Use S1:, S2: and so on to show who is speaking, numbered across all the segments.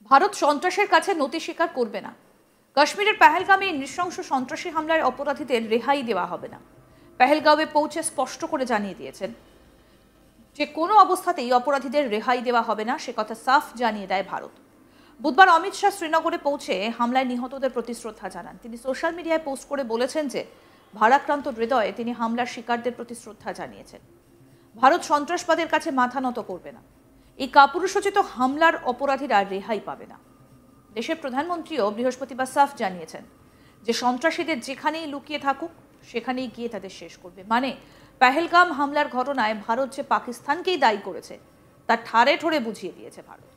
S1: ভারত সন্ত্রাসের কাছে নতি স্বীকার করবে না। কাশ্মীরের পেহেলগামে নৃশংস সন্ত্রাসী হামলার অপরাধীদের রেহাই দেওয়া হবে না। পেহেলগাঁওয়ে পৌঁছে স্পষ্ট করে জানিয়ে দিয়েছেন যে কোনো অবস্থাতেই অপরাধীদের রেহাই দেওয়া হবে না, সে কথা সাফ জানিয়ে দেয় ভারত। বুধবার অমিত শাহ শ্রীনগরে পৌঁছে হামলায় নিহতদের প্রতি শ্রদ্ধা জানান। তিনি সোশ্যাল মিডিয়ায় পোস্ট করে বলেছেন যে ভারাক্রান্ত হৃদয়ে তিনি হামলার শিকারদের প্রতি শ্রদ্ধা জানিয়েছেন। ভারত সন্ত্রাসবাদের কাছে মাথা নত করবে না। এই কাপুরুষোচিত হামলার অপরাধীরা রেহাই পাবে না। দেশের প্রধানমন্ত্রীও বৃহস্পতিবার সাফ জানিয়েছেন যে সন্ত্রাসীদের যেখানেই লুকিয়ে থাকুক সেখানেই গিয়ে তাদের শেষ করবে। মানে পেহেলগাম হামলার ঘটনায় ভারত যে পাকিস্তানকেই দায়ী করেছে তা ঠাড়ে ঠোড়ে বুঝিয়ে দিয়েছে ভারত।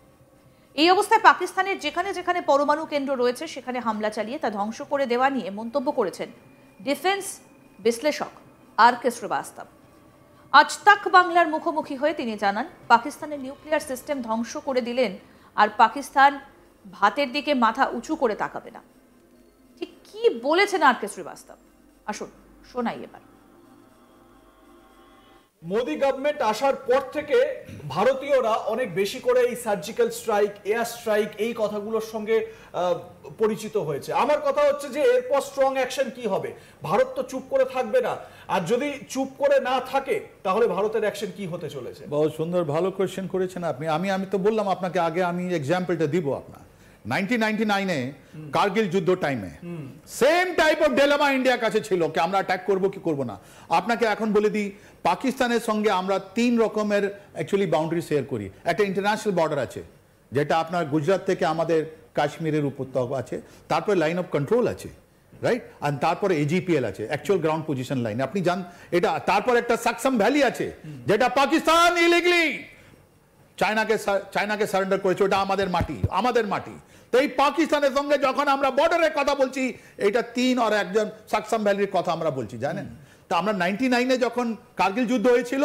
S1: এই অবস্থায় পাকিস্তানের যেখানে যেখানে পরমাণু কেন্দ্র রয়েছে সেখানে হামলা চালিয়ে তা ধ্বংস করে দেওয়া নিয়ে মন্তব্য করেছেন ডিফেন্স বিশ্লেষক আর.কে. শ্রীবাস্তব। আজ তাক বাংলার মুখোমুখি হয়ে তিনি জানান, পাকিস্তানের নিউক্লিয়ার সিস্টেম ধ্বংস করে দিলেন আর পাকিস্তান ভাতের দিকে মাথা উঁচু করে তাকাবে না। ঠিক কি বলেছেন আর.কে. শ্রীবাস্তব, আসুন শোনাই এবার।
S2: মোদি গভর্নমেন্ট আসার পর থেকে ভারতীয়রা অনেক বেশি করে এই সার্জিক্যাল স্ট্রাইক, এয়ার স্ট্রাইক এই কথাগুলোর সঙ্গে পরিচিত হয়েছে। আমার কথা হচ্ছে যে এরপর স্ট্রং অ্যাকশন কি হবে? ভারত তো চুপ করে থাকবে না, আর যদি চুপ করে না থাকে তাহলে ভারতের অ্যাকশন কি হতে চলেছে?
S3: বহুত সুন্দর, ভালো কোয়েশ্চেন করেছেন আপনি। আমি তো বললাম আপনাকে আগে, আমি এক্সাম্পলটা দিব আপনার। 1999-এ কার্গিল যুদ্ধ টাইমে সেম টাইপ অফ ডিলেমা ইন্ডিয়ার কাছে ছিল কি আমরা অ্যাটাক করব কি করব না। আপনাকে এখন বলে দিই, পাকিস্তানের সঙ্গে আমরা 3 রকমের অ্যাকচুয়ালি বাউন্ডারি শেয়ার করি। একটা ইন্টারন্যাশনাল বর্ডার আছে যেটা আপনার গুজরাট থেকে আমাদের কাশ্মীরের উপত্যকা আছে, তারপরে লাইন অফ কন্ট্রোল আছে, রাইট, আর তারপরে এজিপিএল আছে, অ্যাকচুয়াল গ্রাউন্ড পজিশন লাইন, আপনি জান এটা। তারপর একটা সাকসাম ভ্যালি আছে যেটা পাকিস্তান ইলিগলি চায়নাকে সারেন্ডার করেছে, ওটা আমাদের মাটি। তো এই পাকিস্তানের সঙ্গে যখন আমরা বর্ডারের কথা বলছি, এটা 3 আর একজন সাকসাম ভ্যালির কথা আমরা বলছি, জানেন তো। আমরা 99-এ যখন কার্গিল যুদ্ধ হয়েছিল,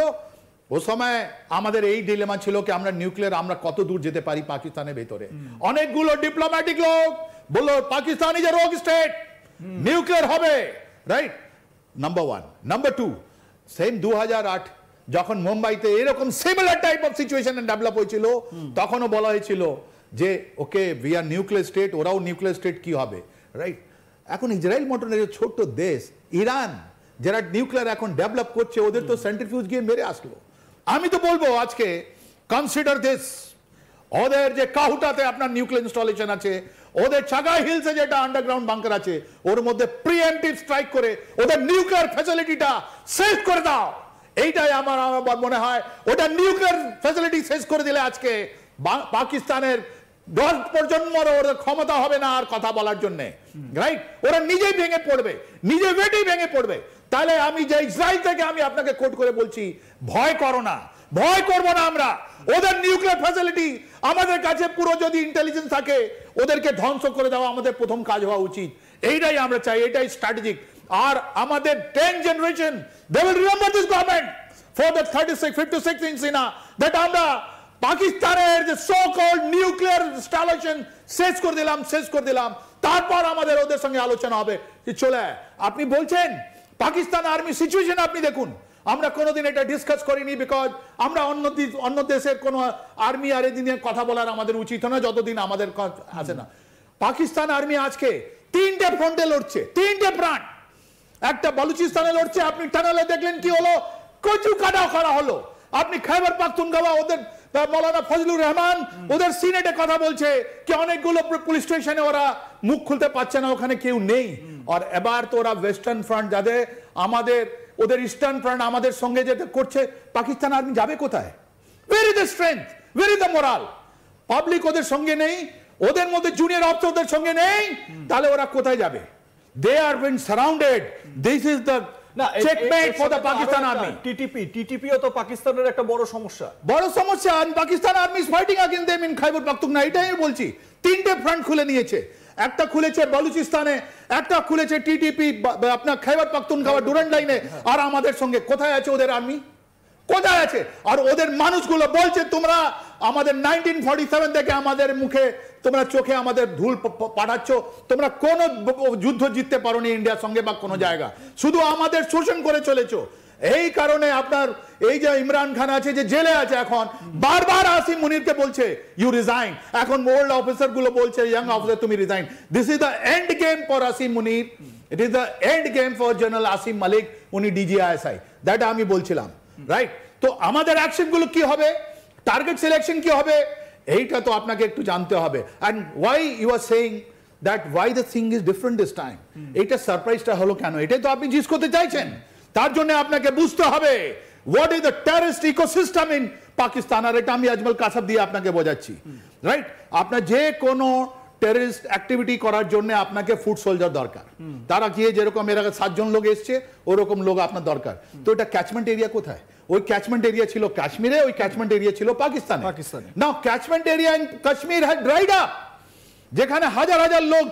S3: ও সময় আমাদের এই ডিলেমা ছিল কি আমরা নিউক্লিয়ার আমরা কত দূর যেতে পারি পাকিস্তানের ভেতরে। অনেকগুলো ডিপ্লোম্যাটিক লোক বললো পাকিস্তান ইজ এ রোগ স্টেট, নিউক্লিয়ার হবে, রাইট, নাম্বার 1। নাম্বার 2, সেম 2008 যখন মুম্বাইতে এরকম similar type of situation develop হয়েছিল, তখনও বলা হয়েছিল যে okay we are nuclear state, ওরাও নিউক্লিয়ার স্টেট কি হবে, রাইট। এখন ইসরায়েল মতন ছোট্ট দেশ, ইরান যারা নিউক্লিয়ার এখন ডেভেলপ করছে, ওদের তো সেন্ট্রিফিউজ গিয়ে মেরে আসলো। আমি তো বলবো আজকে কনসিডার দিস, ওদের যে কাহুটাতে আপনার নিউক্লিয়ার ইনস্টলেশন আছে, ওদের চাগাই হিলসে যেটা আন্ডারগ্রাউন্ড বাংকার আছে, ওর মধ্যে প্রিএম্পটিভ স্ট্রাইক করে ওদের নিউক্লিয়ার ফ্যাসিলিটিটা শেষ করে দাও। এইটাই আমার মনে হয়, ওটা নিউক্লিয়ার ফ্যাসিলিটি শেষ করে দিলে আজকে পাকিস্তানের 10 প্রজন্মর ওদের ক্ষমতা হবে না আর কথা বলার জন্য, রাইট। ওরা নিজেই ভেঙে পড়বে, নিজে বেটেই ভেঙে পড়বে। তাহলে আমি যে ইসরায়েল থেকে আমি আপনাকে কোট করে বলছি, ভয় করো না, ভয় করবো না আমরা। ওদের নিউক্লিয়ার ফ্যাসিলিটি আমাদের কাছে পুরো যদি ইন্টেলিজেন্স থাকে, ওদেরকে ধ্বংস করে দেওয়া আমাদের প্রথম কাজ হওয়া উচিত। এইটাই আমরা চাই, এটাই স্ট্র্যাটেজিক। আর আমাদের 10 generation they will remember this government for the 56 inch না, that আমরা পাকিস্তানের যে সো কল্ড নিউক্লিয়ার ইনস্টলেশন শেষ করে দিলাম। তারপর আমাদের ওদের সঙ্গে আলোচনা হবে কি চলে। আপনি বলছেন পাকিস্তান আর্মি সিচুয়েশন, আপনি দেখুন, আমরা কোনোদিন এটা ডিসকাস করিনি, বিকজ আমরা অন্য দেশের কোনো আর্মি আর এদিনে কথা বলার আমাদের উচিত না যতদিন আমাদের আসে না। পাকিস্তান আর্মি আজকে 3টে ফ্রন্টে লড়ছে, 3টে ফ্রন্ট। একটা বালুচিস্তানে লড়ছে, আপনি টানেলে দেখলেন কি হলো, কচু কাটা করা হলো। আপনি খাইবার পাখতুনখোয়া, ওদের মৌলানা ফজলুর রহমান ওদের সিনেটে কথা বলছে কি অনেকগুলো পুলিশ স্টেশনে ওরা মুখ খুলতে পারছে না, ওখানে কেউ নেই। আর এবার তো ওরা ওয়েস্টার্ন ফ্রন্ট যাদের আমাদের, ওদের ইস্টার্ন ফ্রন্ট আমাদের সঙ্গে যেতে করছে, পাকিস্তান আর্মি যাবে কোথায়? Where is the strength, where is the moral? Public ওদের সঙ্গে নেই, ওদের মধ্যে জুনিয়র অফিসার ওদের সঙ্গে নেই, তাহলে ওরা কোথায় যাবে? They are being surrounded. This is the checkmate for the Pakistan army.
S2: TTP ও তো পাকিস্তানের একটা বড় সমস্যা।
S3: and Pakistan army is fighting against them in Khyber Pakhtunkhwa. এটাই আমি বলছি, 3টে ফ্রন্ট খুলে নিয়েছে। একটা খুলেছে বালুচিস্তানে, একটা খুলেছে টিটিপি আপনার খাইবার পাখতুনখোয়া ডুরান্ড লাইনে। আর আমাদের সঙ্গে কোথায় আছে ওদের আর্মি? কোথায় আছে? আর ওদের মানুষগুলো বলছে তোমরা আমাদের 1947 থেকে আমাদের মুখে তোমরা চোখে আমাদের ধুল পাঠাচ্ছ, তোমরা কোন যুদ্ধ জিততে পারোনি ইন্ডিয়ার সঙ্গে বা কোনো জায়গা, শুধু আমাদের শোষণ করে চলেছো। এই কারণে আপনার এই যে ইমরান খান আছে যে জেলে আছে এখন, বারবার আসিম মুনিরকে বলছে ইউ রিজাইন। এখন ওল্ড অফিসার গুলো বলছে ইয়াং অফিসার তুমি resign. This is the end game for Asim Munir, it is the end game for general Asim Malik, উনি ডিজিআইএসআই, দ্যাট আমি বলছিলাম, রাইট? তো আমাদের অ্যাকশন গুলো কি হবে, টার্গেট সিলেকশন কি হবে, এইটা তো আপনাকে একটু জানতে হবে। And why you are saying that why the thing is different this time, এইটা সারপ্রাইজটা হলো কেন, এটাই তো আপনি জিজ্ঞেস করতে চাইছেন। তার জন্য আপনাকে বুঝতে হবে what is the terrorist ecosystem in Pakistan, আর এটা আমি আজমল কাসাব দিয়ে আপনাকে বোঝাচ্ছি, রাইট? আপনার যে কোনো টেররিস্ট অ্যাক্টিভিটি করার জন্য আপনাকে ফুট সোলজার দরকার, তারা গিয়ে যেরকম এর আগে 7 জন লোক এসছে ওরকম লোক আপনার দরকার। তো এটা ক্যাচমেন্ট এরিয়া কোথায়? ওই ক্যাচমেন্ট এরিয়া ছিল কাশ্মীরে, ওই ক্যাচমেন্ট এরিয়া ছিল পাকিস্তানে। Now catchment area in Kashmir had dried up, যেখানে হাজার হাজার লোক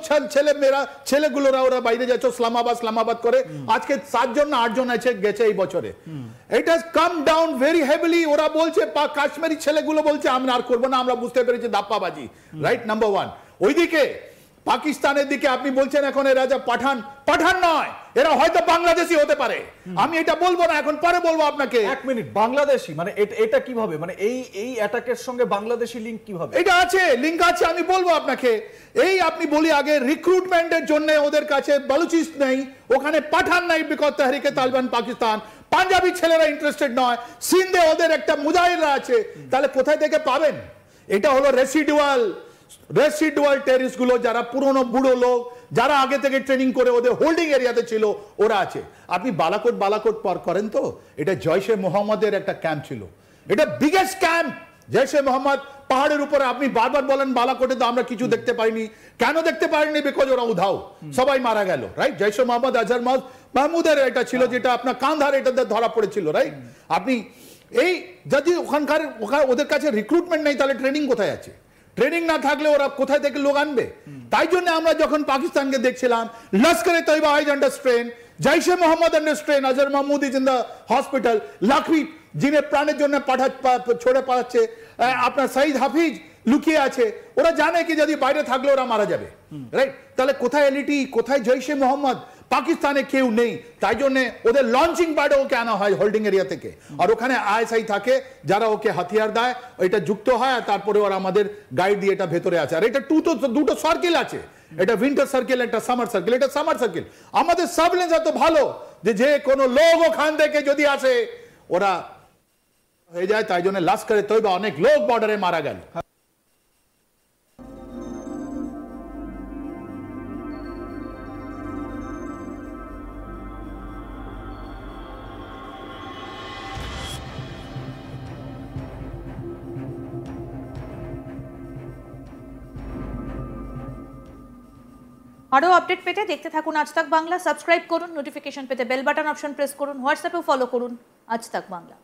S3: ছেলেগুলোরা ওরা বাইরে যাচ্ছে ইসলামাবাদ করে, আজকে 7 জন না 8 জন আছে গেছে এই বছরে। It has come down very heavily. ওরা বলছে কাশ্মীরি ছেলেগুলো বলছে আমরা আর করবো না, আমরা বুঝতে পেরেছি ধাপ্পাবাজি, রাইট? নাম্বার 1। ওইদিকে পাকিস্তানের দিকে আপনি বলছেন এখন এরা যা পাঠান নয়, এরা হয়তো বাংলাদেশি হতে পারে, আমি এটা বলবো না, এখন পরে বলবো আপনাকে।
S2: 1 মিনিট, বাংলাদেশি মানে এটা কিভাবে, মানে এই অ্যাটাকের সঙ্গে বাংলাদেশি লিংক কিভাবে?
S3: এটা আছে, লিংক আছে, আমি বলবো আপনাকে। এই আপনি বলি আগে রিক্রুটমেন্টের জন্য ওদের কাছে বালুচিস্ট নেই, ওখানে পাঠান নাই, বিকজ তাহরিকে তালিবান পাকিস্তান, পাঞ্জাবি ছেলেরা ইন্টারেস্টেড নয়, সিন্ধে ওদের একটা মুজাহিদরা আছে, তাহলে কোথায় থেকে পাবেন? এটা হলো রেসিডুয়াল টেরিস্ট গুলো, যারা পুরনো বুড়ো লোক, যারা আগে থেকে ট্রেনিং করে ওদের হোল্ডিং এরিয়াতে ছিল, ওরা আছে। আপনি বালাকোট পার করেন তো, এটা জয়শে মোহাম্মদের একটা ক্যাম্প ছিল, এটা বিগেস্ট ক্যাম্প জয়শে মোহাম্মদ। পাহাড়ের উপরে আপনি বারবার বলেন বালাকোটে তো আমরা কিছু দেখতে পাইনি, কেন দেখতে পারিনি? বিকজ ওরা উধাও, সবাই মারা গেল, রাইট? জয়শে মোহাম্মদ আজহার মাহমুদের এটা ছিল, যেটা আপনার কান্ধার এটাতে ধরা পড়েছিল, রাইট? আপনি এই যদি ওদের কাছে রিক্রুটমেন্ট নেই, তাহলে ট্রেনিং কোথায় আছে? ট্রেনিং না থাকলে ওরা কোথায় থেকে লোক আনবে? তাই জন্য আমরা যখন পাকিস্তানকে দেখছিলাম, Lashkar e Taiba is under strain, Jaish e Mohammed under strain, Azhar Mahmood is in the hospital, Lakhvi যিনি প্রাণের জন্য ছড়ে পাঠাচ্ছে, আপনার সাইদ হাফিজ লুকিয়ে আছে, ওরা জানে কি যদি বাইরে থাকলে ওরা মারা যাবে, রাইট? তাহলে কোথায় এলইটি, কোথায় জৈশে মোহাম্মদ? পাকিস্তানে কেউ নেই, তাই জন্য ওদের লঞ্চিং প্যাডে ওকে আনা হয় হোল্ডিং এরিয়া থেকে, আর ওখানে আইএসআই থাকে যারা ওকে হাতিয়ার দেয়, এটা যুক্ত হয়, আর তারপরে ওরা আমাদের গাইড দিয়ে এটা ভেতরে আছে। আর এটা দুটো সার্কেল আছে, এটা উইন্টার সার্কেল, একটা সামার সার্কেল। এটা সামার সার্কেল, আমাদের সার্ভেলেন্স এত ভালো যে কোনো লোক ওখান থেকে যদি আসে ওরা হয়ে যায়, তাই জন্য লস্করে তৈবা অনেক লোক বর্ডারে মারা গেল।
S1: আরও আপডেট পেতে দেখতে থাকুন আজ তাক বাংলা। সাবস্ক্রাইব করুন, নোটিফিকেশন পেতে বেল বাটন অপশন প্রেস করুন, হোয়াটসঅ্যাপেও ফলো করুন আজ তাক বাংলা।